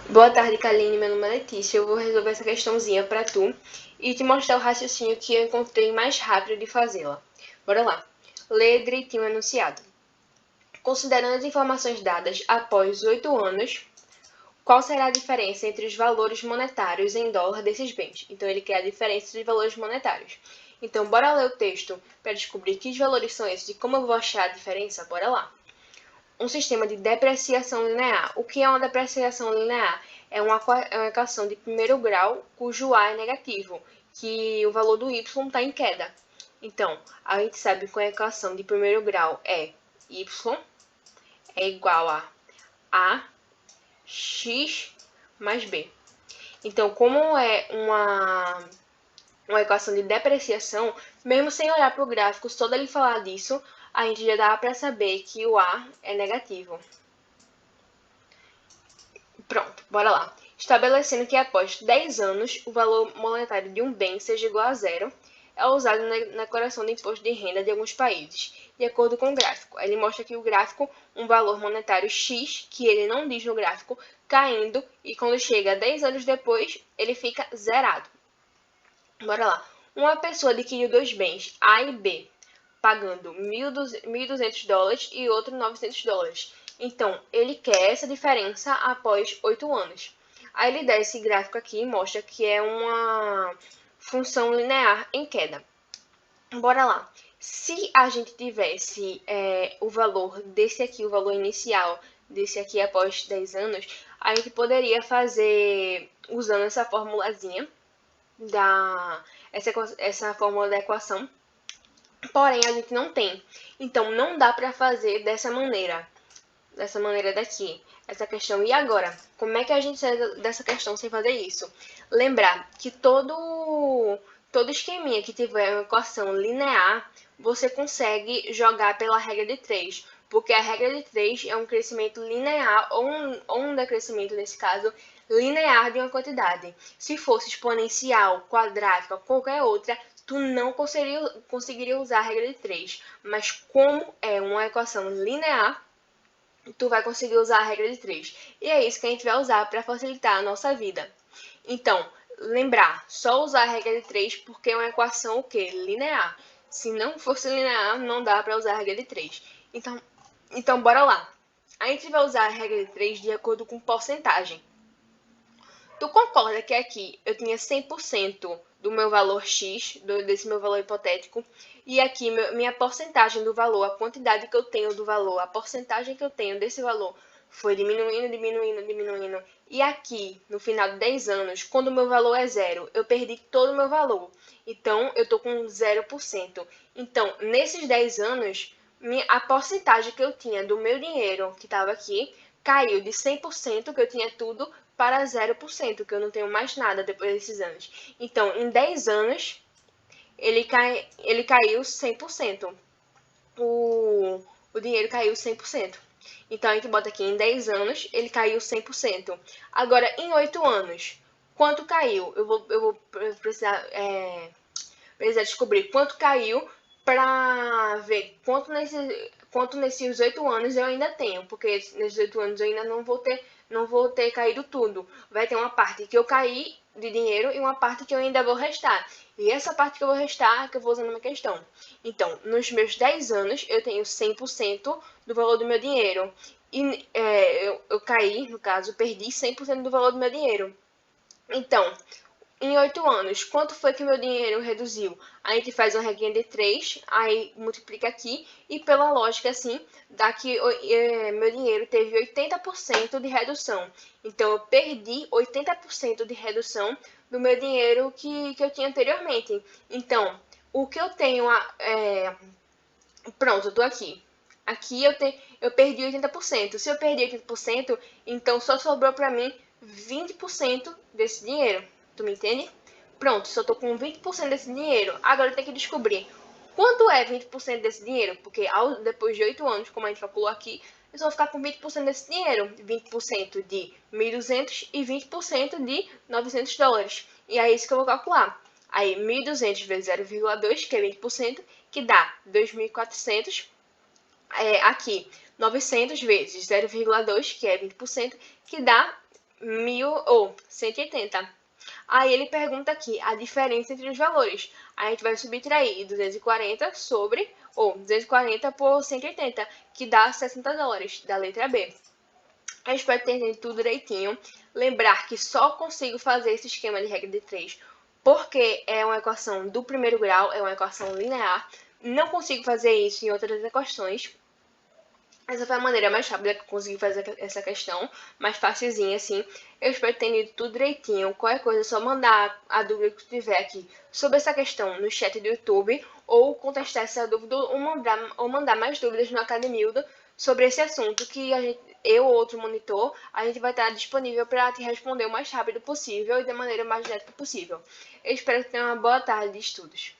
Boa tarde, Kaline. Meu nome é Letícia. Eu vou resolver essa questãozinha para tu e te mostrar o raciocínio que eu encontrei mais rápido de fazê-la. Bora lá. Lê direitinho o enunciado. Considerando as informações dadas após 8 anos, qual será a diferença entre os valores monetários em dólar desses bens? Então, ele quer a diferença de valores monetários. Então, bora ler o texto para descobrir que valores são esses e como eu vou achar a diferença? Bora lá. Um sistema de depreciação linear. O que é uma depreciação linear? É uma equação de primeiro grau cujo A é negativo, que o valor do y está em queda. Então, a gente sabe que a equação de primeiro grau é y é igual a x mais b. Então, como é uma equação de depreciação, mesmo sem olhar para o gráfico, só dele falar disso, a gente já dá para saber que o A é negativo. Pronto, bora lá. Estabelecendo que após 10 anos o valor monetário de um bem seja igual a zero, é usado na declaração de imposto de renda de alguns países, de acordo com o gráfico. Ele mostra aqui o gráfico, um valor monetário X, que ele não diz no gráfico, caindo, e quando chega 10 anos depois, ele fica zerado. Bora lá. Uma pessoa adquiriu dois bens, A e B, pagando $1.200 e outro $900. Então, ele quer essa diferença após 8 anos. Aí ele dá esse gráfico aqui e mostra que é uma função linear em queda. Bora lá. Se a gente tivesse o valor desse aqui, o valor inicial desse aqui após 10 anos, a gente poderia fazer usando essa formulazinha, essa fórmula da equação. Porém, a gente não tem. Então, não dá para fazer dessa maneira daqui, essa questão. E agora, como é que a gente sai dessa questão sem fazer isso? Lembrar que todo esqueminha que tiver uma equação linear, você consegue jogar pela regra de 3, porque a regra de 3 é um crescimento linear, ou um decrescimento, nesse caso, linear de uma quantidade. Se fosse exponencial, quadrática, qualquer outra, tu não conseguiria usar a regra de 3. Mas como é uma equação linear, tu vai conseguir usar a regra de 3. E é isso que a gente vai usar para facilitar a nossa vida. Então, lembrar, só usar a regra de 3 porque é uma equação o quê? Linear. Se não fosse linear, não dá para usar a regra de 3. Então, bora lá. A gente vai usar a regra de 3 de acordo com porcentagem. Tu concorda que aqui eu tinha 100% do meu valor X, desse meu valor hipotético, e aqui minha porcentagem do valor, a quantidade que eu tenho do valor, a porcentagem que eu tenho desse valor foi diminuindo, diminuindo, diminuindo. E aqui, no final de 10 anos, quando o meu valor é zero, eu perdi todo o meu valor. Então, eu tô com 0%. Então, nesses 10 anos, a porcentagem que eu tinha do meu dinheiro, que estava aqui, caiu de 100%, que eu tinha tudo, para 0%, que eu não tenho mais nada depois desses anos. Então, em 10 anos, ele caiu 100%. O dinheiro caiu 100%. Então, a gente bota aqui, em 10 anos, ele caiu 100%. Agora, em 8 anos, quanto caiu? Eu vou precisar descobrir quanto caiu para ver quanto nesses 8 anos eu ainda tenho, porque nesses 8 anos eu ainda não vou ter caído tudo. Vai ter uma parte que eu caí de dinheiro e uma parte que eu ainda vou restar. E essa parte que eu vou restar é que eu vou usar numa questão. Então, nos meus 10 anos, eu tenho 100% do valor do meu dinheiro. E eu caí, no caso, perdi 100% do valor do meu dinheiro. Então, em 8 anos, quanto foi que meu dinheiro reduziu? A gente faz uma regrinha de 3, aí multiplica aqui, e pela lógica assim, dá que meu dinheiro teve 80% de redução. Então, eu perdi 80% de redução do meu dinheiro que eu tinha anteriormente. Então, o que eu tenho... Pronto, eu tô aqui. Aqui eu perdi 80%. Se eu perdi 80%, então só sobrou para mim 20% desse dinheiro. Tu me entende? Pronto, só tô com 20% desse dinheiro. Agora eu tenho que descobrir quanto é 20% desse dinheiro. Porque depois de 8 anos, como a gente calculou aqui, eu só vou ficar com 20% desse dinheiro. 20% de 1.200 e 20% de $900. E é isso que eu vou calcular. Aí 1.200 vezes 0,2, que é 20%, que dá 2.400. Aqui 900 vezes 0,2, que é 20%, que dá 1000 ou 180. Aí ele pergunta aqui a diferença entre os valores. Aí a gente vai subtrair 240 sobre, ou 240 por 180, que dá $60, da letra B. Eu espero ter entendido tudo direitinho. Lembrar que só consigo fazer esse esquema de regra de 3 porque é uma equação do primeiro grau, é uma equação linear. Não consigo fazer isso em outras equações. Essa foi a maneira mais rápida que eu consegui fazer essa questão, mais facilzinha assim. Eu espero ter entendido tudo direitinho. Qualquer coisa é só mandar a dúvida que tiver aqui sobre essa questão no chat do YouTube, ou contestar essa dúvida, ou mandar mais dúvidas no Academildo sobre esse assunto, que eu ou outro monitor, a gente vai estar disponível para te responder o mais rápido possível e da maneira mais direta possível. Eu espero que tenha uma boa tarde de estudos.